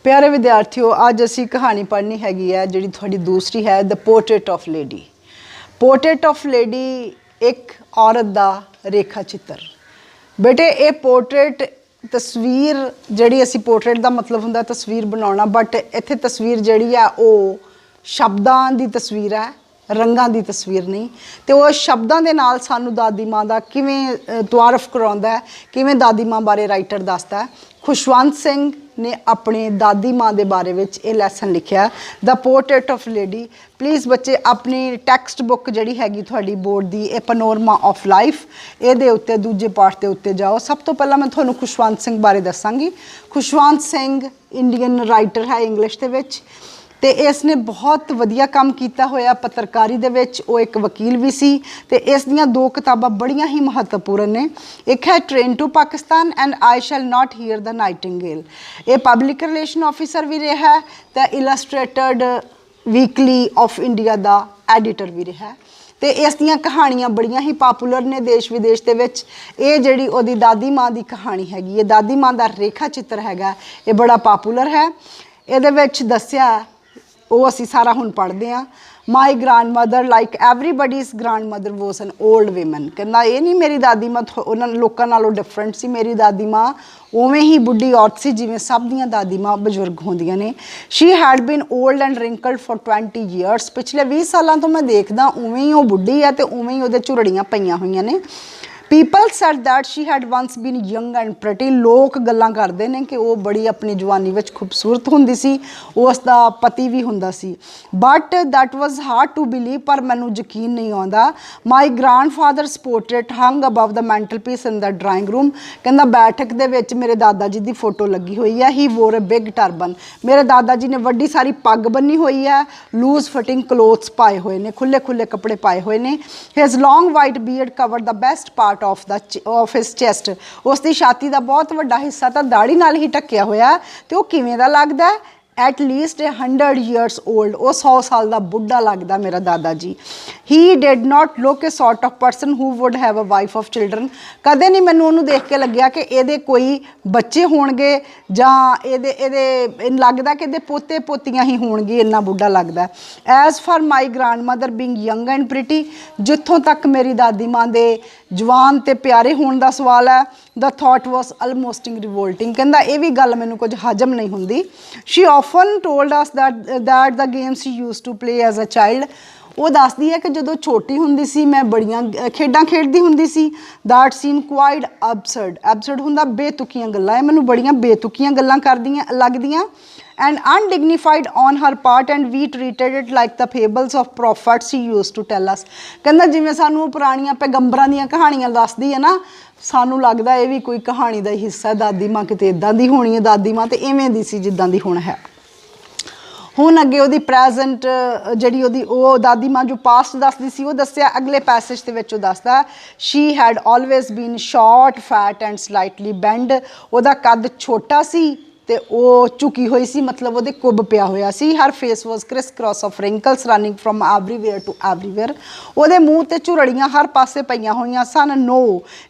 प्यारे विद्यार्थियों, अज असी कहानी पढ़नी हैगी है जी थोड़ी दूसरी है the portrait of lady. Portrait of lady एक औरत का रेखा चित्र। बेटे ये पोर्ट्रेट तस्वीर जी असी पोर्ट्रेट का मतलब होंगे तस्वीर बनाना, बट इत्थे तस्वीर जी है वो शब्दों की तस्वीर है, रंगां की तस्वीर नहीं। तो वो शब्दों के नाल सानू दादी माँ का किवें तुआरफ कराउंदा है, किवें दादी माँ बारे राइटर दसदा है। खुशवंत सिंह ने अपने दादी माँ के बारे में ये लैसन लिखा the portrait of lady. Please बच्चे अपनी टैक्सट बुक जी हैगी थोड़ी बोर्ड की, ए पनोरमा ऑफ लाइफ, ये उत्ते दूजे पार्ट के उत्ते जाओ। सब तो पहला मैं थोनों खुशवंत सिंह बारे दसांगी। खुशवंत सिंह इंडियन राइटर है इंग्लिश के विच, ते इसने बहुत वधिया काम किया होया पत्रकारी दे विच। वो एक वकील भी सी ते इस दियां दो किताबां बड़ियां ही महत्वपूर्ण ने। एक है train to Pakistan and I shall not hear the nightingale. ये पब्लिक रिलेशन ऑफिसर भी रहा है ते इलस्ट्रेटेड वीकली ऑफ इंडिया का एडिटर भी रहा है। तो इस दियां कहानियां बड़ियां ही पॉपुलर ने देश विदेश के विच। ये जिहड़ी ओहदी दादी माँ की कहानी हैगी, ये दादी माँ का रेखा चित्र हैगा, ये बड़ा पॉपुलर है। ये विच दस्सिया वो असी सारा हुण पढ़ते हैं। My grandmother like everybody's grandmother was an old women. कहना ये नहीं मेरी दादी माँ उन्होंने लोगों नालों डिफरेंट सी, मेरी दादी माँ उवें ही बुढ़ी औरत सी जिवें सब दियां दादी माँ बजुर्ग होंदियां ने। She had been old and wrinkled for 20 years. पिछले 20 सालों तो मैं देखदा उवें ही वो बुढ़ी है तो उवें ही उहदे झुरड़ियां पईयां होईयां ने। People said that she had once been young and pretty. लोग गल्लां करदे ने कि वो बड़ी अपनी जवानी विच खूबसूरत हुंदी सी, उसका पति भी हुंदा सी। But that was hard to believe, पर मैनू यकीन नहीं आउंदा। My grandfather's portrait hung above the mantelpiece in the drawing room. कहंदा बैठक दे विच मेरे दादा जी की फोटो लगी हुई है। ही वोर अ बिग टर्बन। मेरे दादा जी ने वड्डी सारी पग बन्नी हुई है, लूज फिटिंग क्लोथ्स पाए हुए ने, खुले खुले कपड़े पाए हुए ने। His long white beard cover the best part of his chest. उसकी छाती का बहुत वड्डा हिस्सा तो दाढ़ी नाल ही ढकिया होया। तो वो किवें दा लगदा है? At least 100 years old. वो 100 साल का बुढ़ा लगता मेरा दादा जी। He did not look a sort of person who would have a wife of children. कदे नहीं मैनू उन्होंने देख के लग्या कि ये कोई बच्चे होणगे जां ये लगता कि पोते पोतियां ही होणगी, इन्ना बुढ़ा लगता है। As for my grandmother being young and pretty, जिथों तक मेरी दादी माँ के जवान ते प्यारे होने का सवाल है, the thought was almost revolting. कहता ये भी गल मैनू कुछ हजम नहीं होंदी। She often told us that the games she used to play as a child. वो दसदी है कि जो छोटी हुंदी सी मैं बड़ियां खेडां खेडदी हुंदी सी। That seem quite absurd. Absurd हुंदा बेतुकियां गल्लां, मैनू बड़ियां बेतुकियां गल्लां करदियां लगदियां। And undignified on her part and we treated it like the fables of prophets he use to tell us. कहंदा जिवें सानू पुरानियां पैगंबरां दीयां कहानियां दसदी है ना, सानू लगदा ये भी कोई कहानी का हिस्सा है। दादी माँ किते इदां दी होनी है, दादी माँ तो इवें दी सी जिद्दां दी हुण है। हुण अगे उहदी प्रैजेंट जिहड़ी उहदी वो दादी माँ जो पास्ट दसदी सी वो दस्सिया अगले पैसेज दे विच दसदा। She had always been short fat and slightly bent. उहदा कद छोटा सी ते वो झुकी हुई सी, मतलब वो कुब पिया होया सी। Her face was crisscross of wrinkles running from everywhere to everywhere. वो मूँह ते झुरड़ियां हर पासे पईयां होईयां सन। No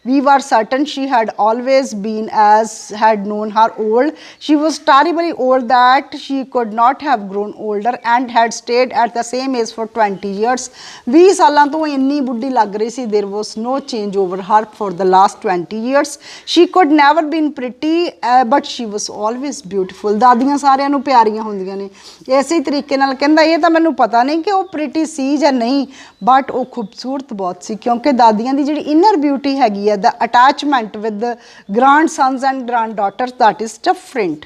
we were certain she had always been as had known her old. She was terribly old that she could not have grown older and had stayed at the same age for 20 years. 20 सालों तो इन्नी बुढ़ी लग रही सी। There was no change over her for the last 20 years. She could never been pretty but she was always beautiful. दादियां सारियां नूं प्यारियां होंदियां ने। इस तरीके नाल कहंदा ये तो मैनूं पता नहीं कि वो प्रिटी सी या नहीं, बट वो खूबसूरत बहुत सी, क्योंकि दादियां दी जिहड़ी इनर ब्यूटी हैगी है, the attachment with grandsons and granddaughters, that is different.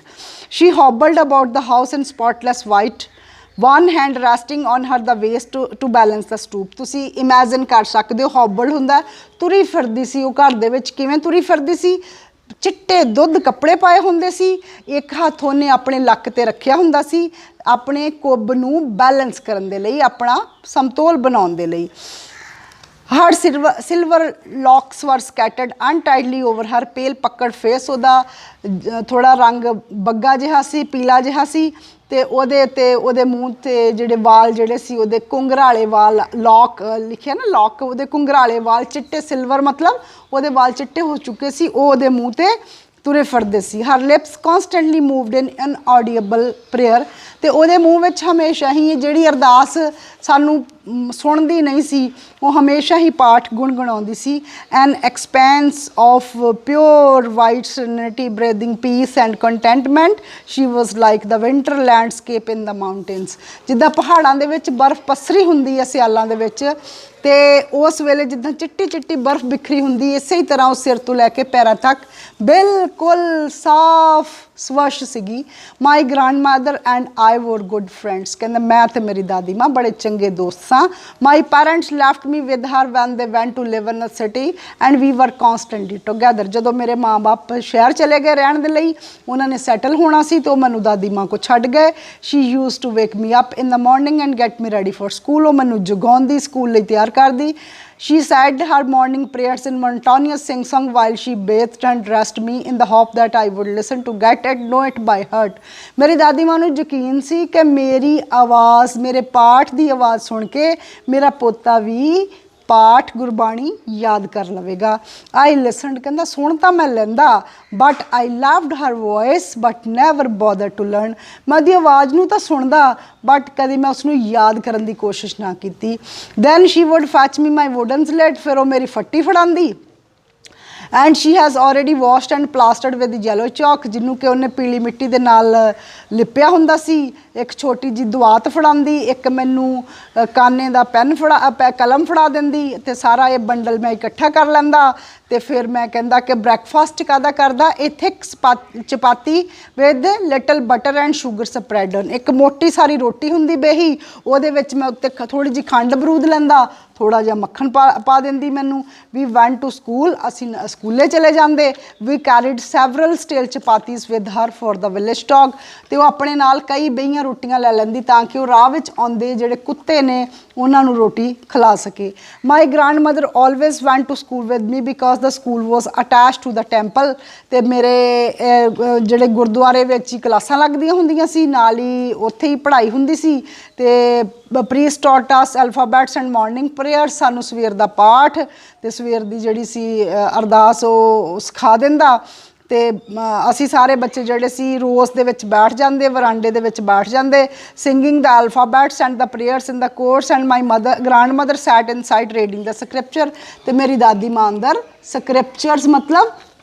She hobbled about the house in spotless white, one hand resting on her the waist to balance the stoop. तुसी imagine कर सकते हो, हॉबल हुंदा तुरी फिरदी सी। वो घर दे विच किवें तुरी फिरदी सी? चिट्टे दुध कपड़े पाए होंदे सी, एक हत्थ उन्हें अपने लक ते रखिया हुंदा सी अपने कुब नूं बैलेंस करन दे लई, अपना समतोल बनाउण दे लई। हर सिल्वर लॉक्स वर स्कैटर्ड अनटाइडली ओवर हर पेल पक्कड़ फेस। उहदा थोड़ा रंग बग्गा जिहा सी, पीला जिहा सी, ते ओहदे मूँह ते जिहड़े वाल जिहड़े सी ओहदे घुंघराले वाल, लॉक लिखिया ना लॉक, ओहदे घुंघराले वाल चिट्टे सिल्वर, मतलब ओहदे वाल चिट्टे हो चुके सी। ओहदे मूँह ते ਤੁਰੇ ਫਿਰਦੇ ਸੀ। ਹਰ ਲਿਪਸ ਕੌਨਸਟੈਂਟਲੀ ਮੂਵਡ ਇਨ ਅਨਆਡੀਏਬਲ ਪ੍ਰੇਅਰ, ਤੇ ਉਹਦੇ ਮੂੰਹ ਵਿੱਚ ਹਮੇਸ਼ਾ ਹੀ ਜਿਹੜੀ ਅਰਦਾਸ ਸਾਨੂੰ ਸੁਣਦੀ ਨਹੀਂ ਸੀ, ਉਹ ਹਮੇਸ਼ਾ ਹੀ ਪਾਠ ਗੁਣਗੁਣਾਉਂਦੀ ਸੀ। An expanse of pure white serenity, breathing peace and contentment, she was like the winter landscape in the mountains. ਜਿੱਦਾਂ ਪਹਾੜਾਂ ਦੇ ਵਿੱਚ ਬਰਫ਼ ਪਸਰੀ ਹੁੰਦੀ ਹੈ ਸਿਆਲਾਂ ਦੇ ਵਿੱਚ, ਤੇ ਉਸ ਵੇਲੇ ਜਿੱਦਾਂ ਚਿੱਟੀ ਚਿੱਟੀ ਬਰਫ਼ ਬਿਖਰੀ ਹੁੰਦੀ, ਇਸੇ ਹੀ ਤਰ੍ਹਾਂ ਉਹ ਸਿਰ ਤੋਂ ਲੈ ਕੇ ਪੈਰਾਂ ਤੱਕ ਬਿਲਕੁਲ ਸਾਫ਼ ਸਵੱਛ ਸੀਗੀ। ਮਾਈ ਗ੍ਰੈਂਡ ਮਦਰ ਐਂਡ ਆਈ ਵਰ ਗੁੱਡ ਫਰੈਂਡਸ, ਕਹਿੰਦਾ ਮੈਂ ਤੇ ਮੇਰੀ ਦਾਦੀ ਮਾਂ ਬੜੇ ਚੰਗੇ ਦੋਸਤ ਸਾਂ। My parents left me with her when they went to live in a city and we were constantly ਟੁਗੈਦਰ। ਜਦੋਂ ਮੇਰੇ ਮਾਂ ਬਾਪ ਸ਼ਹਿਰ ਚਲੇ ਗਏ ਰਹਿਣ ਦੇ ਲਈ, ਉਹਨਾਂ ਨੇ ਸੈਟਲ ਹੋਣਾ ਸੀ, ਤੇ ਉਹ ਮੈਨੂੰ ਦਾਦੀ ਮਾਂ ਕੋ ਛੱਡ ਗਏ। She use to wake me up in the morning and get me ready for school, ਉਹ ਮੈਨੂੰ ਜਗਾਉਂਦੀ, ਸਕੂਲ ਲਈ ਤਿਆਰ ਕਰਦੀ। She said her morning prayers in monotonous sing-song while she bathed and dressed me in the hope that I would listen to get and know it by heart। मेरी दादी माँ ਨੂੰ ਯਕੀਨ ਸੀ ਕਿ ਮੇਰੀ ਆਵਾਜ਼, ਮੇਰੇ ਪਾਠ ਦੀ ਆਵਾਜ਼ ਸੁਣ ਕੇ ਮੇਰਾ ਪੋਤਾ ਵੀ ਪਾਠ ਗੁਰਬਾਣੀ ਯਾਦ ਕਰ ਲਵੇਗਾ। ਆਈ ਲਿਸਨਡ, ਕਹਿੰਦਾ ਸੁਣ ਤਾਂ ਮੈਂ ਲੈਂਦਾ, but I loved her voice but never bother to learn. ਮੈਂ ਉਹਦੀ ਆਵਾਜ਼ ਨੂੰ ਤਾਂ ਸੁਣਦਾ, ਬਟ ਕਦੇ ਮੈਂ ਉਸਨੂੰ ਯਾਦ ਕਰਨ ਦੀ ਕੋਸ਼ਿਸ਼ ਨਾ ਕੀਤੀ। Then she would fetch me my wooden slate, ਫਿਰ ਉਹ ਮੇਰੀ ਫੱਟੀ ਫੜਾਉਂਦੀ। And she has already washed and plastered with yellow chalk, ਜਿਹਨੂੰ ਕਿ ਉਹਨੇ ਪੀਲੀ ਮਿੱਟੀ ਦੇ ਨਾਲ ਲਿਪਿਆ ਹੁੰਦਾ ਸੀ। ਇੱਕ ਛੋਟੀ ਜਿਹੀ ਦੁਆਤ ਫੜਾਉਂਦੀ, ਇੱਕ ਮੈਨੂੰ ਕਾਨੇ ਦਾ ਪੈਨ ਕਲਮ ਫੜਾ ਦਿੰਦੀ, ਅਤੇ ਸਾਰਾ ਇਹ ਬੰਡਲ ਮੈਂ ਇਕੱਠਾ ਕਰ ਲੈਂਦਾ। ਤੇ ਫਿਰ ਮੈਂ ਕਹਿੰਦਾ ਕਿ ਬ੍ਰੈਕਫਾਸਟ ਕਾਹਦਾ ਕਰਦਾ, ਇੱਥੇ chapati with little butter and sugar spread. ਇੱਕ ਮੋਟੀ ਸਾਰੀ ਰੋਟੀ ਹੁੰਦੀ ਬੇਹੀ, ਉਹਦੇ ਵਿੱਚ ਮੈਂ ਉੱਤੇ ਥੋੜ੍ਹੀ ਜਿਹੀ ਖੰਡ ਬਰੂਦ ਲੈਂਦਾ, ਥੋੜ੍ਹਾ ਜਿਹਾ ਮੱਖਣ ਪਾ ਦਿੰਦੀ ਮੈਨੂੰ। ਵੀ ਵੈਂਟ ਟੂ ਸਕੂਲ, ਅਸੀਂ ਸਕੂਲੇ ਚਲੇ ਜਾਂਦੇ। We carried several stale chapatis with her for the village dog, ਅਤੇ ਉਹ ਆਪਣੇ ਨਾਲ ਕਈ ਬਹੀਆਂ ਰੋਟੀਆਂ ਲੈ ਲੈਂਦੀ ਤਾਂ ਕਿ ਉਹ ਰਾਹ ਵਿੱਚ ਆਉਂਦੇ ਜਿਹੜੇ ਕੁੱਤੇ ਨੇ ਉਹਨਾਂ ਨੂੰ ਰੋਟੀ ਖਿਲਾ ਸਕੇ। My grandmother always went to school with me because the school was attach to the temple, ਅਤੇ ਮੇਰੇ ਜਿਹੜੇ ਗੁਰਦੁਆਰੇ ਵਿੱਚ ਹੀ ਕਲਾਸਾਂ ਲੱਗਦੀਆਂ ਹੁੰਦੀਆਂ ਸੀ, ਨਾਲ ਹੀ ਉੱਥੇ ਹੀ ਪੜ੍ਹਾਈ ਹੁੰਦੀ ਸੀ। ਅਤੇ priest taught us alphabets and morning prayer, ਸਾਨੂੰ ਸਵੇਰ ਦਾ ਪਾਠ ਅਤੇ ਸਵੇਰ ਦੀ ਜਿਹੜੀ ਸੀ ਅਰਦਾਸ ਉਹ ਸਿਖਾ ਦਿੰਦਾ। ਅਤੇ ਅਸੀਂ ਸਾਰੇ ਬੱਚੇ ਜਿਹੜੇ ਸੀ ਰੋਜ਼ ਦੇ ਵਿੱਚ ਬੈਠ ਜਾਂਦੇ, ਵਰਾਂਡੇ ਦੇ ਵਿੱਚ ਬੈਠ ਜਾਂਦੇ, singing the alphabets and the prayers in the chorus. And my grandmother sat inside reading the scripture, ਅਤੇ ਮੇਰੀ ਦਾਦੀ ਮਾਂ ਅੰਦਰ ਸਕ੍ਰਿਪਚਰਸ ਮਤਲਬ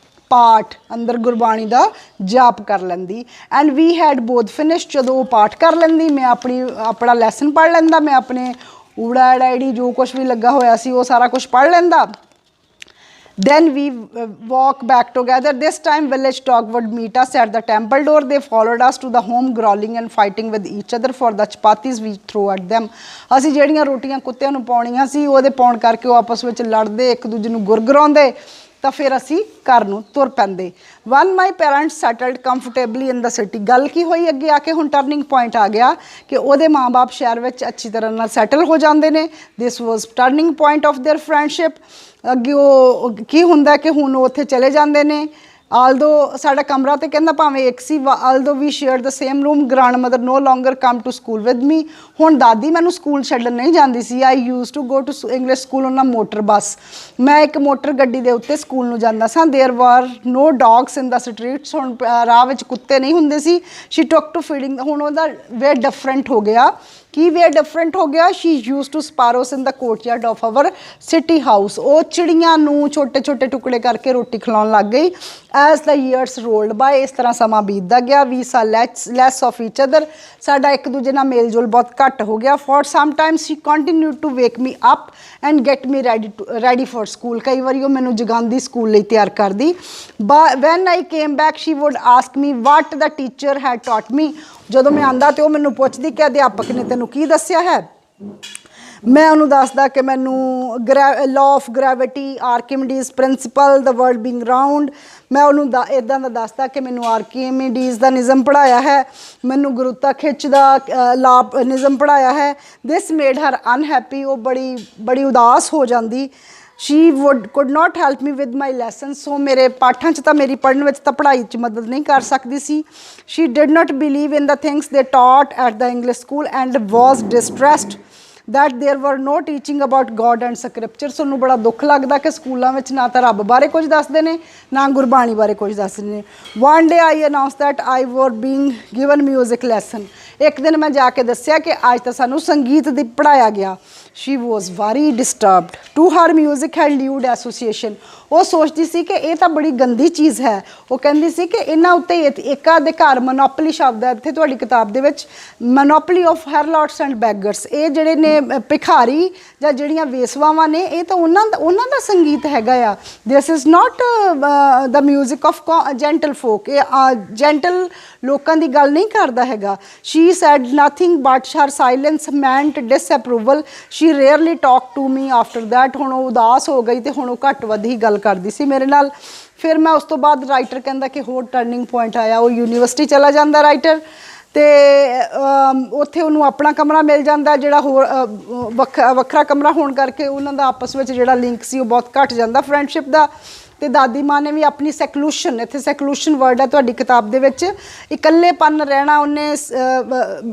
ਪਾਠ ਅੰਦਰ ਗੁਰਬਾਣੀ ਦਾ ਜਾਪ ਕਰ ਲੈਂਦੀ। And we had both finish, ਜਦੋਂ ਉਹ ਪਾਠ ਕਰ ਲੈਂਦੀ ਮੈਂ ਆਪਣਾ ਲੈਸਨ ਪੜ੍ਹ ਲੈਂਦਾ, ਮੈਂ ਆਪਣੇ ਊੜਾ ਐੜਾ ਈੜੀ ਜੋ ਕੁਛ ਵੀ ਲੱਗਾ ਹੋਇਆ ਸੀ ਉਹ ਸਾਰਾ ਕੁਛ ਪੜ੍ਹ ਲੈਂਦਾ। Then we walk back together. This time village dog would meet us at the temple door. They followed us to the home growling and fighting with each other for the chapatis we throw at them। ਅਸੀਂ ਜਿਹੜੀਆਂ ਰੋਟੀਆਂ ਕੁੱਤਿਆਂ ਨੂੰ ਪਾਉਣੀਆਂ ਸੀ ਉਹਦੇ ਪਾਉਣ ਕਰਕੇ ਉਹ ਆਪਸ ਵਿੱਚ ਲੜਦੇ, ਇੱਕ ਦੂਜੇ ਨੂੰ ਗੁਰਗਰਾਉਂਦੇ, ਤਾਂ ਫਿਰ ਅਸੀਂ ਘਰ ਨੂੰ ਤੁਰ ਪੈਂਦੇ। One my parents settled comfortably in the city. ਗੱਲ ਕੀ ਹੋਈ ਅੱਗੇ ਆ ਕੇ, ਹੁਣ ਟਰਨਿੰਗ ਪੁਆਇੰਟ ਆ ਗਿਆ ਕਿ ਉਹਦੇ ਮਾਂ ਬਾਪ ਸ਼ਹਿਰ ਵਿੱਚ ਅੱਛੀ ਤਰ੍ਹਾਂ ਨਾਲ ਸੈਟਲ ਹੋ ਜਾਂਦੇ ਨੇ। This was turning point of their friendship. ਅੱਗੇ ਉਹ ਕੀ ਹੁੰਦਾ ਕਿ ਹੁਣ ਉਹ ਉੱਥੇ ਚਲੇ ਜਾਂਦੇ ਨੇ। ਆਲਦੋ ਸਾਡਾ ਕਮਰਾ ਤੇ ਕਹਿੰਦਾ ਭਾਵੇਂ ਇੱਕ ਸੀ, although we share the same room, grandmother no longer come to school with me. ਹੁਣ ਦਾਦੀ ਮੈਨੂੰ ਸਕੂਲ ਛੱਡਣ ਨਹੀਂ ਜਾਂਦੀ ਸੀ। I use to go to English school on a motor bus. ਮੈਂ ਇੱਕ ਮੋਟਰ ਗੱਡੀ ਦੇ ਉੱਤੇ ਸਕੂਲ ਨੂੰ ਜਾਂਦਾ ਸਾਂ। There were no dogs in the streets, ਹੁਣ ਰਾਹ ਵਿੱਚ ਕੁੱਤੇ ਨਹੀਂ ਹੁੰਦੇ ਸੀ। ਸ਼ੀ ਟੁੱਕ ਟੂ ਫੀਡਿੰਗ, ਹੁਣ ਉਹਦਾ ਵੇ ਡਿਫਰੈਂਟ ਹੋ ਗਿਆ। ਕੀ ਵੇ ਡਿਫਰੈਂਟ ਹੋ ਗਿਆ? She use to sparrows in the courtyard of our city house. ਉਹ ਚਿੜੀਆਂ ਨੂੰ ਛੋਟੇ ਛੋਟੇ ਟੁਕੜੇ ਕਰਕੇ ਰੋਟੀ ਖਿਲਾਉਣ ਲੱਗ ਗਈ। ਐਜ਼ ਦਾ ਈਅਰਸ ਰੋਲਡ ਬਾਏ, ਇਸ ਤਰ੍ਹਾਂ ਸਮਾਂ ਬੀਤਦਾ ਗਿਆ। ਵੀ ਸਾ ਲੈਸ ਆਫ ਈਚ ਅਦਰ, ਸਾਡਾ ਇੱਕ ਦੂਜੇ ਨਾਲ ਮੇਲ ਜੋਲ ਬਹੁਤ ਘੱਟ ਹੋ ਗਿਆ। For some time she continued to wake me up and get me ready for school. ਕਈ ਵਾਰੀ ਉਹ ਮੈਨੂੰ ਜਗਾਉਂਦੀ, ਸਕੂਲ ਲਈ ਤਿਆਰ ਕਰਦੀ। When I came back she would ask me what the teacher had taught me. ਜਦੋਂ ਮੈਂ ਆਉਂਦਾ ਤੇ ਉਹ ਮੈਨੂੰ ਪੁੱਛਦੀ ਕਿ ਅਧਿਆਪਕ ਨੇ ਤੈਨੂੰ ਕੀ ਦੱਸਿਆ ਹੈ। ਮੈਂ ਉਹਨੂੰ ਦੱਸਦਾ ਕਿ ਮੈਨੂੰ law of gravity, Archimedes principle, the world being round. ਮੈਂ ਉਹਨੂੰ ਇੱਦਾਂ ਦਾ ਦੱਸਦਾ ਕਿ ਮੈਨੂੰ ਆਰਕੀਮੀਡੀਜ਼ ਦਾ ਨਿਯਮ ਪੜ੍ਹਾਇਆ ਹੈ, ਮੈਨੂੰ ਗੁਰੂਤਾ ਖਿੱਚ ਦਾ ਨਿਯਮ ਪੜ੍ਹਾਇਆ ਹੈ। ਦਿਸ ਮੇਡ ਹਰ ਅਨਹੈਪੀ, ਉਹ ਬੜੀ ਉਦਾਸ ਹੋ ਜਾਂਦੀ। She could not help me with my lesson, so ਮੇਰੇ ਪਾਠਾਂ 'ਚ ਤਾਂ ਮੇਰੀ ਪੜ੍ਹਨ ਵਿੱਚ ਤਾਂ ਪੜ੍ਹਾਈ 'ਚ ਮਦਦ ਨਹੀਂ ਕਰ ਸਕਦੀ ਸੀ। She did not believe in the things they taught at the English school and was distressed. that there were no teaching about God and scripture। ਸਾਨੂੰ ਬੜਾ ਦੁੱਖ ਲੱਗਦਾ ਕਿ ਸਕੂਲਾਂ ਵਿੱਚ ਨਾ ਤਾਂ ਰੱਬ ਬਾਰੇ ਕੁਝ ਦੱਸਦੇ ਨੇ ਨਾ ਗੁਰਬਾਣੀ ਬਾਰੇ ਕੁਝ ਦੱਸਦੇ ਨੇ। one day I announced that I was being given music lesson। ਇੱਕ ਦਿਨ ਮੈਂ ਜਾ ਕੇ ਦੱਸਿਆ ਕਿ ਅੱਜ ਤਾਂ ਸਾਨੂੰ ਸੰਗੀਤ ਦੀ ਪੜ੍ਹਾਇਆ ਗਿਆ। she was very disturbed। to her music had lewd association। ਉਹ ਸੋਚਦੀ ਸੀ ਕਿ ਇਹ ਤਾਂ ਬੜੀ ਗੰਦੀ ਚੀਜ਼ ਹੈ। ਉਹ ਕਹਿੰਦੀ ਸੀ ਕਿ ਇਹਨਾਂ ਉੱਤੇ ਏਕਾਧਿਕਾਰ ਮੋਨੋਪਲੀ ਸ਼ਬਦ ਹੈ ਇੱਥੇ ਤੁਹਾਡੀ ਕਿਤਾਬ ਦੇ ਵਿੱਚ, ਮੋਨੋਪਲੀ ਆਫ ਹੈਰਲੌਟਸ ਐਂਡ ਬੈਗਰਸ। ਇਹ ਜਿਹੜੇ ਨੇ ਭਿਖਾਰੀ ਜਾਂ ਜਿਹੜੀਆਂ ਵੇਸਵਾਵਾਂ ਨੇ ਇਹ ਤਾਂ ਉਹਨਾਂ ਦਾ ਸੰਗੀਤ ਹੈਗਾ ਆ। This is not the music of gentle folk. ਇਹ ਜੈਂਟਲ ਲੋਕਾਂ ਦੀ ਗੱਲ ਨਹੀਂ ਕਰਦਾ ਹੈਗਾ। she said nothing but her silence meant disapproval। she rarely talked to me after that। ਹੁਣ ਉਹ ਉਦਾਸ ਹੋ ਗਈ ਤੇ ਹੁਣ ਉਹ ਘੱਟ ਵੱਧ ਹੀ ਗੱਲ ਕਰਦੀ ਸੀ ਮੇਰੇ ਨਾਲ। ਫਿਰ ਮੈਂ ਉਸ ਤੋਂ ਬਾਅਦ ਰਾਈਟਰ ਕਹਿੰਦਾ ਕਿ ਹੋਰ ਟਰਨਿੰਗ ਪੁਆਇੰਟ ਆਇਆ। ਉਹ ਯੂਨੀਵਰਸਿਟੀ ਚਲਾ ਜਾਂਦਾ ਰਾਈਟਰ ਤੇ ਉੱਥੇ ਉਹਨੂੰ ਆਪਣਾ ਕਮਰਾ ਮਿਲ ਜਾਂਦਾ ਜਿਹੜਾ ਹੋਰ ਵੱਖਰਾ ਕਮਰਾ ਹੋਣ ਕਰਕੇ ਉਹਨਾਂ ਦਾ ਆਪਸ ਵਿੱਚ ਜਿਹੜਾ ਲਿੰਕ ਸੀ ਉਹ ਬਹੁਤ ਘੱਟ ਜਾਂਦਾ ਫਰੈਂਡਸ਼ਿਪ ਦਾ। ਤੇ ਦਾਦੀ ਮਾਂ ਨੇ ਵੀ ਆਪਣੀ ਸੈਕਲੂਸ਼ਨ, ਇੱਥੇ ਸੈਕਲੂਸ਼ਨ ਵਰਡ ਹੈ ਤੁਹਾਡੀ ਕਿਤਾਬ ਦੇ ਵਿੱਚ, ਇਕੱਲੇਪਨ ਰਹਿਣਾ ਉਹਨੇ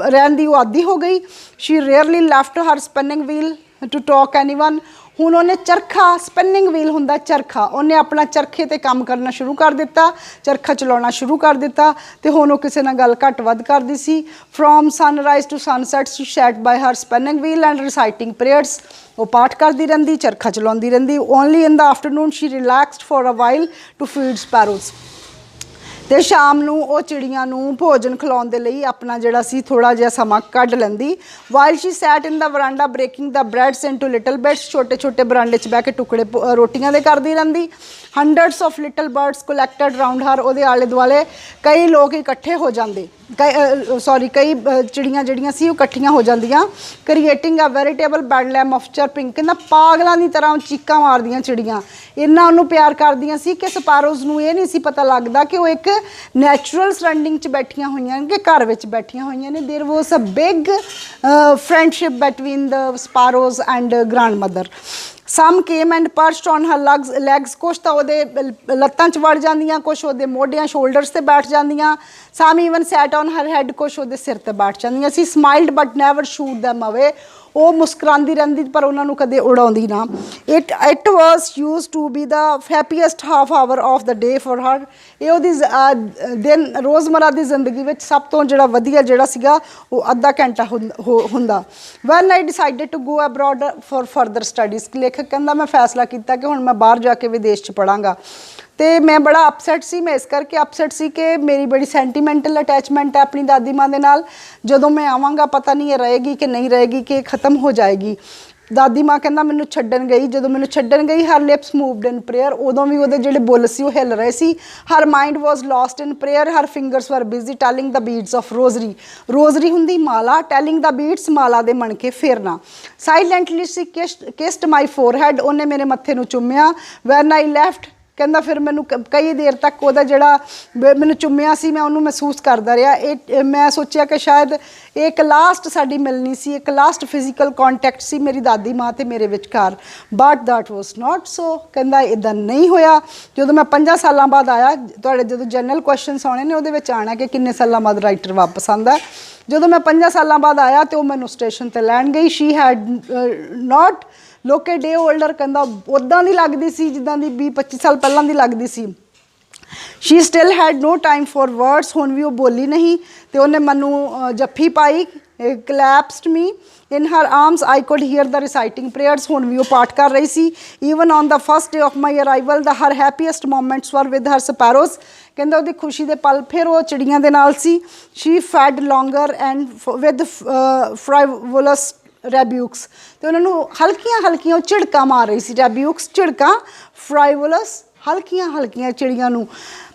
ਰਹਿਣ ਦੀ ਉਹ ਆਦੀ ਹੋ ਗਈ। She rarely left her spinning wheel to talk anyone. ਹੁਣ ਉਹਨੇ ਚਰਖਾ, ਸਪਿਨਿੰਗ ਵੀਲ ਹੁੰਦਾ ਚਰਖਾ, ਉਹਨੇ ਆਪਣਾ ਚਰਖੇ ਤੇ ਕੰਮ ਕਰਨਾ ਸ਼ੁਰੂ ਕਰ ਦਿੱਤਾ, ਚਰਖਾ ਚਲਾਉਣਾ ਸ਼ੁਰੂ ਕਰ ਦਿੱਤਾ ਤੇ ਹੁਣ ਉਹ ਕਿਸੇ ਨਾਲ ਗੱਲ ਘੱਟ ਵੱਧ ਕਰਦੀ ਸੀ। From sunrise to sunset she sat by her spinning wheel and reciting prayers. ਉਹ ਪਾਠ ਕਰਦੀ ਰਹਿੰਦੀ, ਚਰਖਾ ਚਲਾਉਂਦੀ ਰਹਿੰਦੀ। Only in the afternoon she relaxed for a while to feed sparrows. ਤੇ ਸ਼ਾਮ ਨੂੰ ਉਹ ਚਿੜੀਆਂ ਨੂੰ ਭੋਜਨ ਖਿਲਾਉਣ ਦੇ ਲਈ ਆਪਣਾ ਜਿਹੜਾ ਸੀ ਥੋੜ੍ਹਾ ਜਿਹਾ ਸਮਾਂ ਕੱਢ ਲੈਂਦੀ। ਵਾਈਲ ਸ਼ੀ ਸੈਟ ਇਨ ਦਾ ਵਰਾਂਡਾ ਬ੍ਰੇਕਿੰਗ ਦਾ ਬ੍ਰੈਡਸ ਇਨਟੂ ਲਿਟਲ ਬਿਟਸ। ਛੋਟੇ ਛੋਟੇ ਬਰਾਂਡੇ 'ਚ ਬਹਿ ਕੇ ਟੁਕੜੇ ਰੋਟੀਆਂ ਦੇ ਕਰਦੀ ਰਹਿੰਦੀ। Hundreds of little birds collected round her. ਉਹਦੇ ਆਲੇ ਦੁਆਲੇ ਕਈ ਲੋਕ ਇਕੱਠੇ ਹੋ ਜਾਂਦੇ, ਕਈ ਚਿੜੀਆਂ ਜਿਹੜੀਆਂ ਸੀ ਉਹ ਇਕੱਠੀਆਂ ਹੋ ਜਾਂਦੀਆਂ। Creating a veritable bedlam of chirping. ਕਹਿੰਦਾ ਪਾਗਲਾਂ ਦੀ ਤਰ੍ਹਾਂ ਚੀਕਾਂ ਮਾਰਦੀਆਂ ਚਿੜੀਆਂ, ਇੰਨਾ ਉਹਨੂੰ ਪਿਆਰ ਕਰਦੀਆਂ ਸੀ ਕਿ ਸਪੈਰੋਜ਼ ਨੂੰ ਇਹ ਨਹੀਂ ਸੀ ਪਤਾ ਲੱਗਦਾ ਕਿ ਉਹ ਇੱਕ ਨੈਚੁਰਲ ਸਰੈਂਡਿੰਗ 'ਚ ਬੈਠੀਆਂ ਹੋਈਆਂ ਕਿ ਘਰ ਵਿੱਚ ਬੈਠੀਆਂ ਹੋਈਆਂ ਨੇ। There was a big friendship between the sparrows and grandmother. Some came and perched on her legs. ਕੁਛ ਤਾਂ ਉਹਦੇ ਲੱਤਾਂ 'ਚ ਵੜ ਜਾਂਦੀਆਂ, ਕੁਛ ਉਹਦੇ ਮੋਢਿਆਂ ਸ਼ੋਲਡਰਸ 'ਤੇ ਬੈਠ ਜਾਂਦੀਆਂ। Some even sat on her head. ਕੁਛ ਉਹਦੇ ਸਿਰ 'ਤੇ ਬੈਠ ਜਾਂਦੀਆਂ ਸੀ। Smiled but never shooed them away. ਉਹ ਮੁਸਕਰਾਉਂਦੀ ਰਹਿੰਦੀ ਪਰ ਉਹਨਾਂ ਨੂੰ ਕਦੇ ਉਡਾਉਂਦੀ ਨਾ। It was used to be the happiest half hour of the day for her. ਇਹ ਉਹਦੀ ਦਿਨ ਰੋਜ਼ਮਰਾ ਦੀ ਜ਼ਿੰਦਗੀ ਵਿੱਚ ਸਭ ਤੋਂ ਜਿਹੜਾ ਵਧੀਆ ਜਿਹੜਾ ਸੀਗਾ ਉਹ ਅੱਧਾ ਘੰਟਾ ਹੁੰਦਾ। When I decided to go abroad for further studies. ਲੇਖਕ ਕਹਿੰਦਾ ਮੈਂ ਫੈਸਲਾ ਕੀਤਾ ਕਿ ਹੁਣ ਮੈਂ ਬਾਹਰ ਜਾ ਕੇ ਵਿਦੇਸ਼ 'ਚ ਪੜ੍ਹਾਂਗਾ। ਤੇ ਮੈਂ ਬੜਾ ਅਪਸੈਟ ਸੀ। ਮੈਂ ਇਸ ਕਰਕੇ ਅਪਸੈਟ ਸੀ ਕਿ ਮੇਰੀ ਬੜੀ ਸੈਂਟੀਮੈਂਟਲ ਅਟੈਚਮੈਂਟ ਹੈ ਆਪਣੀ ਦਾਦੀ ਮਾਂ ਦੇ ਨਾਲ। ਜਦੋਂ ਮੈਂ ਆਵਾਂਗਾ ਪਤਾ ਨਹੀਂ ਇਹ ਰਹੇਗੀ ਕਿ ਨਹੀਂ ਰਹੇਗੀ, ਕਿ ਖਤਮ ਹੋ ਜਾਏਗੀ। ਦਾਦੀ ਮਾਂ ਕਹਿੰਦਾ ਮੈਨੂੰ ਛੱਡਣ ਗਈ, ਜਦੋਂ ਮੈਨੂੰ ਛੱਡਣ ਗਈ her lips moved in prayer. ਉਦੋਂ ਵੀ ਉਹਦੇ ਜਿਹੜੇ ਬੁੱਲ ਸੀ ਉਹ ਹਿੱਲ ਰਹੇ ਸੀ। Her mind was lost in prayer. Her fingers were busy telling the beads of rosary. Rosary ਹੁੰਦੀ ਮਾਲਾ, ਟੈਲਿੰਗ ਦ ਬੀਡਸ ਮਾਲਾ ਦੇ ਮਣਕੇ ਫੇਰਨਾ। ਸਾਈਲੈਂਟਲੀ ਸੀ ਕਿਸਡ ਮਾਈ ਫੋਰਹੈਡ। ਉਹਨੇ ਮੇਰੇ ਮੱਥੇ ਨੂੰ ਚੁੰਮਿਆ। ਵੈਨ ਆਈ ਲੈਫਟ ਕਹਿੰਦਾ ਫਿਰ ਮੈਨੂੰ ਕਈ ਦੇਰ ਤੱਕ ਉਹਦਾ ਜਿਹੜਾ ਮੈਨੂੰ ਚੁੰਮਿਆ ਸੀ ਮੈਂ ਉਹਨੂੰ ਮਹਿਸੂਸ ਕਰਦਾ ਰਿਹਾ। ਇਹ ਮੈਂ ਸੋਚਿਆ ਕਿ ਸ਼ਾਇਦ ਇਹ ਇੱਕ ਲਾਸਟ ਸਾਡੀ ਮਿਲਣੀ ਸੀ, ਇੱਕ ਲਾਸਟ ਫਿਜ਼ੀਕਲ ਕੰਟੈਕਟ ਸੀ ਮੇਰੀ ਦਾਦੀ ਮਾਂ ਤੇ ਮੇਰੇ ਵਿਚਕਾਰ। ਬਟ ਦੈਟ ਵਾਜ਼ ਨਾਟ ਸੋ। ਕਹਿੰਦਾ ਇੱਦਾਂ ਨਹੀਂ ਹੋਇਆ। ਜਦੋਂ ਮੈਂ 5 ਸਾਲਾਂ ਬਾਅਦ ਆਇਆ, ਤੁਹਾਡੇ ਜਦੋਂ ਜਨਰਲ ਕੁਐਸਚਨਸ ਆਉਣੇ ਨੇ ਉਹਦੇ ਵਿੱਚ ਆਉਣਾ ਕਿ ਕਿੰਨੇ ਸਾਲਾਂ ਬਾਅਦ ਰਾਈਟਰ ਵਾਪਸ ਆਉਂਦਾ। ਜਦੋਂ ਮੈਂ 5 ਸਾਲਾਂ ਬਾਅਦ ਆਇਆ ਤੇ ਉਹ ਮੈਨੂੰ ਸਟੇਸ਼ਨ 'ਤੇ ਲੈਣ ਗਈ। ਸ਼ੀ ਹੈਡ ਨਾਟ ਲੋਕੇ ਡੇ ਓਲਡਰ। ਕਹਿੰਦਾ ਉੱਦਾਂ ਦੀ ਲੱਗਦੀ ਸੀ ਜਿੱਦਾਂ ਦੀ 20-25 ਸਾਲ ਪਹਿਲਾਂ ਦੀ ਲੱਗਦੀ ਸੀ। She still had no time for words. ਹੁਣ ਵੀ ਉਹ ਬੋਲੀ ਨਹੀਂ ਤੇ ਉਹਨੇ ਮੈਨੂੰ ਜੱਫੀ ਪਾਈ। Clasped me in her arms. I could hear the reciting prayers. ਹੁਣ ਵੀ ਉਹ ਪਾਠ ਕਰ ਰਹੀ ਸੀ। Even on the first day of my arrival the her happiest moments were with her sparrows. ਕਹਿੰਦਾ ਉਹਦੀ ਖੁਸ਼ੀ ਦੇ ਪਲ ਫਿਰ ਉਹ ਚਿੜੀਆਂ ਦੇ ਨਾਲ ਸੀ। She fed longer and with frivolous rebukes. ਤੇ ਉਹਨਾਂ ਨੂੰ ਹਲਕੀਆਂ ਹਲਕੀਆਂ ਉਹ ਝਿੜਕਾਂ ਮਾਰ ਰਹੀ ਸੀ। ਰੈਬਿਊਕਸ ਝਿੜਕਾਂ, ਫਰਾਈਵੁਲਸ ਹਲਕੀਆਂ ਹਲਕੀਆਂ ਚਿੜੀਆਂ ਨੂੰ।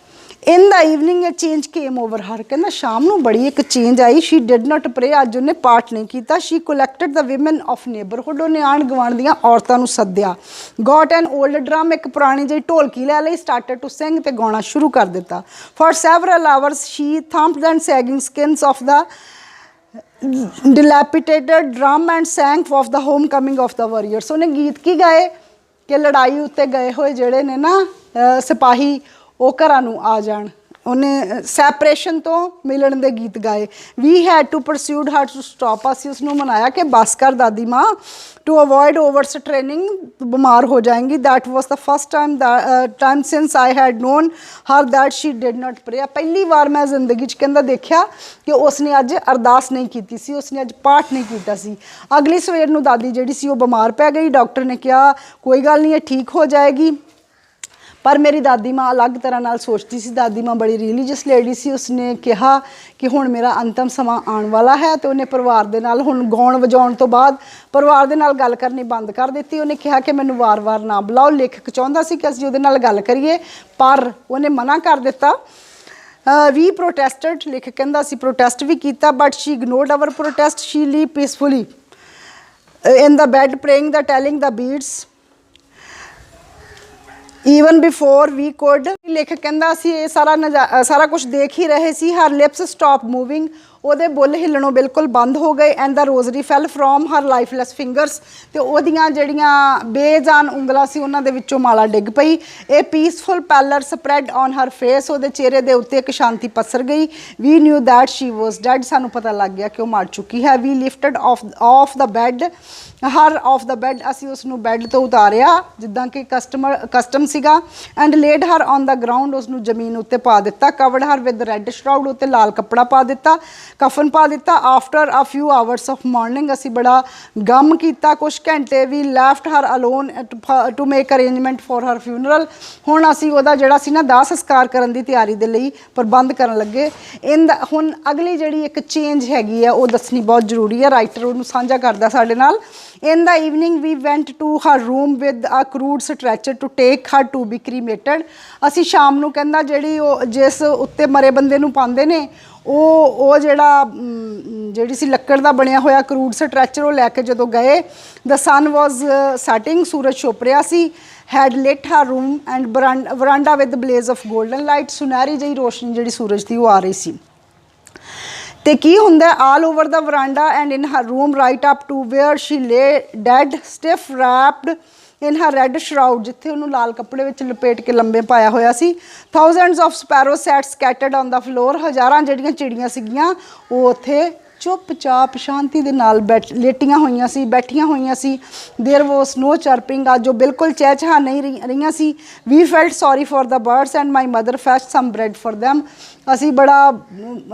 In the evening a change came over her. ਕਹਿੰਦਾ ਸ਼ਾਮ ਨੂੰ ਬੜੀ ਇੱਕ ਚੇਂਜ ਆਈ। She did not pray. ਅੱਜ ਉਹਨੇ ਪਾਠ ਨਹੀਂ ਕੀਤਾ। She collected the women of neighbourhood. ਉਹਨੇ ਆਂਢ ਗੁਆਂਢ ਦੀਆਂ ਔਰਤਾਂ ਨੂੰ ਸੱਦਿਆ। Got an old drum. ਇੱਕ ਪੁਰਾਣੀ ਜਿਹੀ ਢੋਲਕੀ ਲੈ ਲਈ। Started to sing. ਤੇ ਗਾਉਣਾ ਸ਼ੁਰੂ ਕਰ ਦਿੱਤਾ। For several hours she thumped and sagging skins of the dilapidated drum and sang of the homecoming of the warriors। ਉਹਨੇ ਗੀਤ ਕੀ ਗਾਏ ਕਿ ਲੜਾਈ ਉੱਤੇ ਗਏ ਹੋਏ ਜਿਹੜੇ ਨੇ ਨਾ ਸਿਪਾਹੀ ਉਹ ਘਰਾਂ ਨੂੰ ਆ ਜਾਣ। ਉਹਨੇ ਸੈਪਰੇਸ਼ਨ ਤੋਂ ਮਿਲਣ ਦੇ ਗੀਤ ਗਾਏ। We had to persuade her to stop, ਅਸੀਂ ਉਸਨੂੰ ਮਨਾਇਆ ਕਿ ਬਸ ਕਰ ਦਾਦੀ ਮਾਂ, ਟੂ ਅਵੋਇਡ ਓਵਰਸ ਟ੍ਰੇਨਿੰਗ, ਬਿਮਾਰ ਹੋ ਜਾਏਂਗੀ। That was the first time since I had known her that she did not pray. पहली बार मैं जिंदगी कहता देखा कि उसने अज अरदास नहीं की सी, उसने अज पाठ नहीं किया सी। अगली सवेर नूं दादी जिहड़ी सी वो बीमार पै गई। डॉक्टर ने कहा कोई गल नहीं, ठीक हो जाएगी। पर मेरी दादी माँ अलग तरह नाल सोचती सी। दादी माँ बड़ी रिलीजियस लेडी सी। उसने कहा कि हुण मेरा अंतिम समा आने वाला है, तो उन्हें परिवार दे नाल हुण गाउण वजाउण तो बाद परिवार दे नाल गल करनी बंद कर दित्ती। उन्हें कहा कि मैनूं वार वार ना बुलाओ। लेखक चाहुंदा सी कि असीं उहदे नाल गल करिए, पर उन्हें मना कर दिता। वी प्रोटेस्टेड, लेखक कहंदा सी प्रोटेस्ट भी कीता, but she ignored our protest. She lay peacefully in the bed praying the telling the beads even before we could. ਲੇਖਕ ਕਹਿੰਦਾ ਅਸੀਂ ਇਹ ਸਾਰਾ ਕੁਝ ਦੇਖ ਹੀ ਰਹੇ ਸੀ। ਹਰ ਲਿਪਸ ਸਟਾਪ ਮੂਵਿੰਗ, ਉਹਦੇ ਬੁੱਲ ਹਿੱਲਣੋਂ ਬਿਲਕੁਲ ਬੰਦ ਹੋ ਗਏ। And the rosary fell from her lifeless fingers, ਤੇ ਉਹਦੀਆਂ ਜਿਹੜੀਆਂ ਬੇਜਾਨ ਉਂਗਲਾਂ ਸੀ ਉਹਨਾਂ ਦੇ ਵਿੱਚੋਂ ਮਾਲਾ ਡਿੱਗ ਪਈ। ਇਹ peaceful pallor spread on her face, ਉਹਦੇ ਚਿਹਰੇ ਦੇ ਉੱਤੇ ਇੱਕ ਸ਼ਾਂਤੀ ਪਸਰ ਗਈ। We knew that she was dead, ਸਾਨੂੰ ਪਤਾ ਲੱਗ ਗਿਆ ਕਿ ਉਹ ਮਰ ਚੁੱਕੀ ਹੈ। We lifted off the bed, her off the bed, ਅਸੀਂ ਉਸ ਨੂੰ ਬੈੱਡ ਤੋਂ ਉਤਾਰਿਆ ਜਿੱਦਾਂ ਕਿ ਕਸਟਮ ਸੀਗਾ। And laid her on the ground, ਉਸ ਨੂੰ ਜ਼ਮੀਨ ਉੱਤੇ ਪਾ ਦਿੱਤਾ। Covered her with red shroud, ਉੱਤੇ ਲਾਲ ਕੱਪੜਾ ਪਾ ਦਿੱਤਾ, ਕਫਨ ਪਾ ਦਿੱਤਾ। After a few hours of mourning, ਅਸੀਂ ਬੜਾ ਗਮ ਕੀਤਾ ਕੁਛ ਘੰਟੇ। We left her alone to make arrangement for her funeral, ਹੁਣ ਅਸੀਂ ਉਹਦਾ ਜਿਹੜਾ ਸੀ ਨਾ ਦਾਹ ਸੰਸਕਾਰ ਕਰਨ ਦੀ ਤਿਆਰੀ ਦੇ ਲਈ ਪ੍ਰਬੰਧ ਕਰਨ ਲੱਗੇ। ਹੁਣ ਅਗਲੀ ਜਿਹੜੀ ਇੱਕ ਚੇਂਜ ਹੈਗੀ ਆ ਉਹ ਦੱਸਣੀ ਬਹੁਤ ਜ਼ਰੂਰੀ ਹੈ। ਰਾਈਟਰ ਉਹਨੂੰ ਸਾਂਝਾ ਕਰਦਾ ਸਾਡੇ ਨਾਲ। In the evening we went to her room with a crude stretcher to take her to be cremated। ਅਸੀਂ ਸ਼ਾਮ ਨੂੰ ਕਹਿੰਦਾ ਜਿਹੜੀ ਉਹ ਜਿਸ ਉੱਤੇ ਮਰੇ ਬੰਦੇ ਨੂੰ ਪਾਉਂਦੇ ਨੇ ਉਹ ਜਿਹੜੀ ਸੀ ਲੱਕੜ ਦਾ ਬਣਿਆ ਹੋਇਆ ਕਰੂਡ ਸਟਰੈਚਰ ਉਹ ਲੈ ਕੇ ਜਦੋਂ ਗਏ। ਦ ਸਨ ਵਾਜ਼ ਸੈਟਿੰਗ, ਸੂਰਜ ਛੁਪ ਰਿਹਾ ਸੀ। Had lit her room and veranda with blaze of golden light, ਸੁਨਹਿਰੀ ਜਿਹੀ ਰੋਸ਼ਨੀ ਜਿਹੜੀ ਸੂਰਜ ਦੀ ਉਹ ਆ ਰਹੀ ਸੀ। ਤੇ ਕੀ ਹੁੰਦਾ all over the verandah and in her room right up to where she lay dead stiff wrapped in her red shroud, ਜਿੱਥੇ ਉਹਨੂੰ ਲਾਲ ਕੱਪੜੇ ਵਿੱਚ ਲਪੇਟ ਕੇ ਲੰਬੇ ਪਾਇਆ ਹੋਇਆ ਸੀ। Thousands of sparrow sat scattered on the floor, ਹਜ਼ਾਰਾਂ ਜਿਹੜੀਆਂ ਚਿੜੀਆਂ ਸੀਗੀਆਂ ਉਹ ਉੱਥੇ ਚੁੱਪਚਾਪ ਸ਼ਾਂਤੀ ਦੇ ਨਾਲ ਲੇਟੀਆਂ ਹੋਈਆਂ ਸੀ, ਬੈਠੀਆਂ ਹੋਈਆਂ ਸੀ। ਦੇਅਰ ਵਾਜ਼ ਨੋ ਚਰਪਿੰਗ, ਅੱਜ ਉਹ ਬਿਲਕੁਲ ਚਹਿਚਹਾ ਨਹੀਂ ਰਹੀਆਂ ਸੀ। We felt sorry for the birds and my mother fetched some bread for them। ਅਸੀਂ ਬੜਾ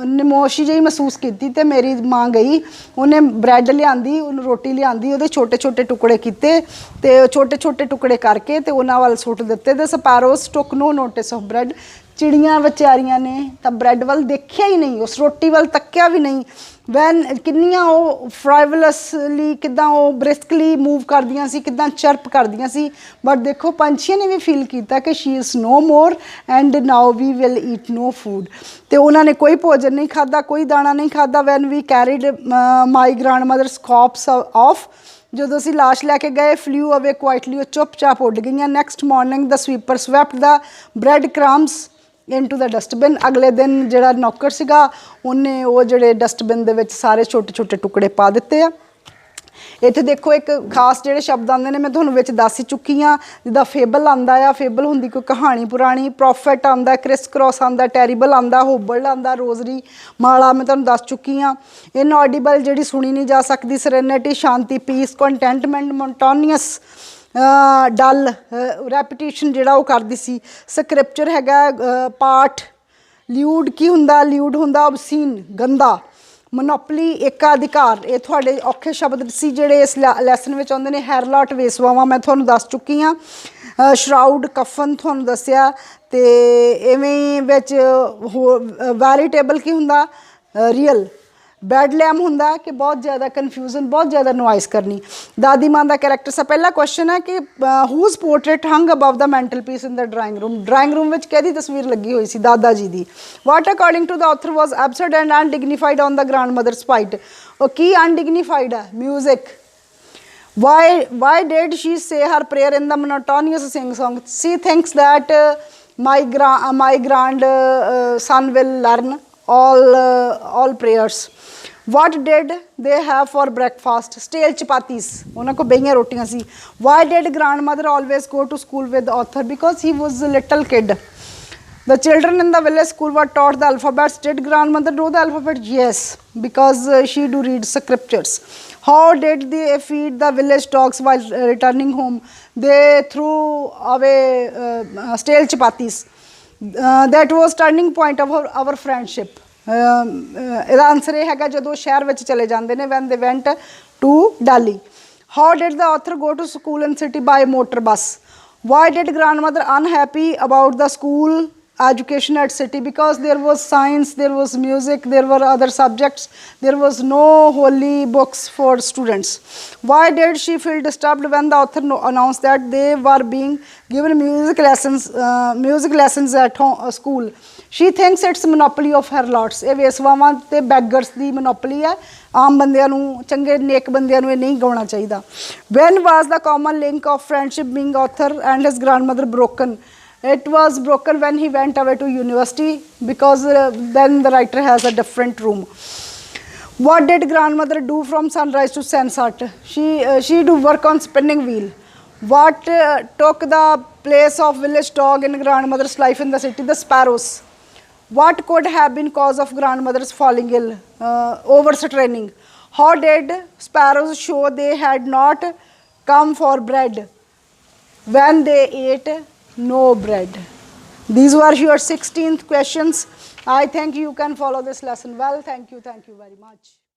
ਨਮੋਸ਼ੀ ਜਿਹੀ ਮਹਿਸੂਸ ਕੀਤੀ ਤੇ ਮੇਰੀ ਮਾਂ ਗਈ, ਉਹਨੇ ਬ੍ਰੈਡ ਲਿਆਂਦੀ, ਉਹਨੂੰ ਰੋਟੀ ਲਿਆਂਦੀ, ਉਹਦੇ ਛੋਟੇ ਛੋਟੇ ਟੁਕੜੇ ਕੀਤੇ ਤੇ ਛੋਟੇ ਛੋਟੇ ਟੁਕੜੇ ਕਰਕੇ ਤੇ ਉਹਨਾਂ ਵੱਲ ਸੁੱਟ ਦਿੱਤੇ। ਦ ਸਪੈਰੋਸ ਟੁੱਕ ਨੋ ਨੋਟਿਸ ਆਫ ਬ੍ਰੈਡ, ਚਿੜੀਆਂ ਵਿਚਾਰੀਆਂ ਨੇ ਤਾਂ ਬ੍ਰੈਡ ਵੱਲ ਦੇਖਿਆ ਹੀ ਨਹੀਂ, ਉਸ ਰੋਟੀ ਵੱਲ ਤੱਕਿਆ ਵੀ ਨਹੀਂ। ਵੈਨ ਕਿੰਨੀਆਂ ਉਹ ਫਰਾਈਵਲਸਲੀ ਕਿੱਦਾਂ ਉਹ ਬ੍ਰਿਸਕਲੀ ਮੂਵ ਕਰਦੀਆਂ ਸੀ, ਕਿੱਦਾਂ ਚਰਪ ਕਰਦੀਆਂ ਸੀ। ਬਟ ਦੇਖੋ ਪੰਛੀਆਂ ਨੇ ਵੀ ਫੀਲ ਕੀਤਾ ਕਿ she is no more and now we will eat no food, ਤੇ ਉਹਨਾਂ ਨੇ ਕੋਈ ਭੋਜਨ ਨਹੀਂ ਖਾਧਾ, ਕੋਈ ਦਾਣਾ ਨਹੀਂ ਖਾਧਾ। When we carried my grandmother's corpse off, ਜਦੋਂ ਅਸੀਂ ਲਾਸ਼ ਲੈ ਕੇ ਗਏ, ਫਲਿਊ ਅਵੇ ਕੁਆਇਟਲੀ, ਉਹ ਚੁੱਪ-ਚਾਪ ਉੱਡ ਗਈਆਂ। Next morning the sweeper swept the bread crumbs into the dustbin, ਅਗਲੇ ਦਿਨ ਜਿਹੜਾ ਨੌਕਰ ਸੀਗਾ ਉਹਨੇ ਉਹ ਜਿਹੜੇ ਡਸਟਬਿਨ ਦੇ ਵਿੱਚ ਸਾਰੇ ਛੋਟੇ ਛੋਟੇ ਟੁਕੜੇ ਪਾ ਦਿੱਤੇ ਆ। ਇੱਥੇ ਦੇਖੋ ਇੱਕ ਖਾਸ ਜਿਹੜੇ ਸ਼ਬਦ ਆਉਂਦੇ ਨੇ ਮੈਂ ਤੁਹਾਨੂੰ ਵਿੱਚ ਦੱਸ ਹੀ ਚੁੱਕੀ ਹਾਂ। ਜਿੱਦਾਂ ਫੇਬਲ ਆਉਂਦਾ ਆ, ਫੇਬਲ ਹੁੰਦੀ ਕੋਈ ਕਹਾਣੀ ਪੁਰਾਣੀ। ਪ੍ਰੋਫਿਟ ਆਉਂਦਾ, ਕ੍ਰਿਸ ਕ੍ਰੋਸ ਆਉਂਦਾ, ਟੈਰੀਬਲ ਆਉਂਦਾ, ਹੋਬਲ ਆਉਂਦਾ, ਰੋਜ਼ਰੀ ਮਾਲਾ ਮੈਂ ਤੁਹਾਨੂੰ ਦੱਸ ਚੁੱਕੀ ਹਾਂ। ਇਨऑडिबल ਜਿਹੜੀ ਸੁਣੀ ਨਹੀਂ ਜਾ ਸਕਦੀ, ਸਰੈਨਿਟੀ ਸ਼ਾਂਤੀ, ਪੀਸ, ਕੰਟੈਂਟਮੈਂਟ, ਮੋਨਟੋਨੀਅਸ ਡਲ, ਰੈਪੀਟੀਸ਼ਨ ਜਿਹੜਾ ਉਹ ਕਰਦੀ ਸੀ। ਸਕ੍ਰਿਪਚਰ ਹੈਗਾ ਪਾਠ। ਲਿਊਡ ਕੀ ਹੁੰਦਾ, ਲਿਊਡ ਹੁੰਦਾ ਓਬਸੀਨ, ਗੰਦਾ। ਮੋਨੋਪਲੀ ਏਕਾਧਿਕਾਰ, ਇਹ ਤੁਹਾਡੇ ਔਖੇ ਸ਼ਬਦ ਸੀ ਜਿਹੜੇ ਇਸ ਲੈਸਨ ਵਿੱਚ ਆਉਂਦੇ ਨੇ। ਹੈਰਲਾਟ ਵੇਸਵਾਵਾਂ ਮੈਂ ਤੁਹਾਨੂੰ ਦੱਸ ਚੁੱਕੀ ਹਾਂ। ਸ਼ਰਾਊਡ ਕਫਨ ਤੁਹਾਨੂੰ ਦੱਸਿਆ। ਤੇ ਇਵੇਂ ਵਿੱਚ ਵੈਰੀਟੇਬਲ ਕੀ ਹੁੰਦਾ, ਰੀਅਲ। ਬੈਡਲੈਮ ਹੁੰਦਾ ਕਿ ਬਹੁਤ ਜ਼ਿਆਦਾ ਕਨਫਿਊਜ਼ਨ, ਬਹੁਤ ਜ਼ਿਆਦਾ ਨੋਇਸ ਕਰਨੀ। ਦਾਦੀ ਮਾਂ ਦਾ ਕੈਰੈਕਟਰ ਸਾ ਪਹਿਲਾ ਕੁਐਸਚਨ ਹੈ ਕਿ whose portrait hung above the mantelpiece in the drawing room, drawing room ਵਿੱਚ ਕਿਹਦੀ ਤਸਵੀਰ ਲੱਗੀ ਹੋਈ ਸੀ, ਦਾਦਾ ਜੀ ਦੀ। What according to the author was absurd and undignified on the grandmother spite, ਉਹ ਕੀ ਅਨਡਿਗਨੀਫਾਈਡ ਹੈ, music. why did she say her prayer in the monotonous sing song? She thinks that my grand son will learn all prayers. What did they have for breakfast? Stale chapatis, ਉਹਨਾਂ ਕੋ ਬਈਆਂ ਰੋਟੀਆਂ ਸੀ। Why did grandmother always go to school with author? Because he was a little kid. The children in the village school were taught the alphabets. Did grandmother know the alphabet? Yes, because she do read scriptures. How did they feed the village dogs while returning home? They threw away stale chapatis. That was turning point of our friendship. ਇਹਦਾ answer ਇਹ ਹੈਗਾ ਜਦੋਂ ਸ਼ਹਿਰ ਵਿੱਚ ਚਲੇ ਜਾਂਦੇ ਨੇ when they went to Delhi. How did the author go to school in city by motor bus? Why did grandmother unhappy about the school education at city? Because there was science, there was music, there were other subjects, there was no holy books for students. Why did she feel disturbed when the author announced that they were being given music lessons at school? She thinks it's monopoly of her lots. ਇਹ ਵੇਸਵਾਵਾਂ ਤੇ ਬੈਗਰਸ ਦੀ monopoly ਹੈ, ਆਮ ਬੰਦਿਆਂ ਨੂੰ, ਚੰਗੇ ਨੇਕ ਬੰਦਿਆਂ ਨੂੰ ਇਹ ਨਹੀਂ ਗਾਉਣਾ ਚਾਹੀਦਾ. When was the common link of friendship being author and his grandmother broken? It was broken when he went away to university, because then the writer has a different room. What did grandmother do from sunrise to sunset? She do work on spinning wheel. What took the place of village dog in grandmother's life in the city? The sparrows. What could have been cause of grandmother's falling ill? Overstraining. How did sparrows show they had not come for bread when they ate no bread? These were your 16th questions. I think you can follow this lesson well. Thank you very much.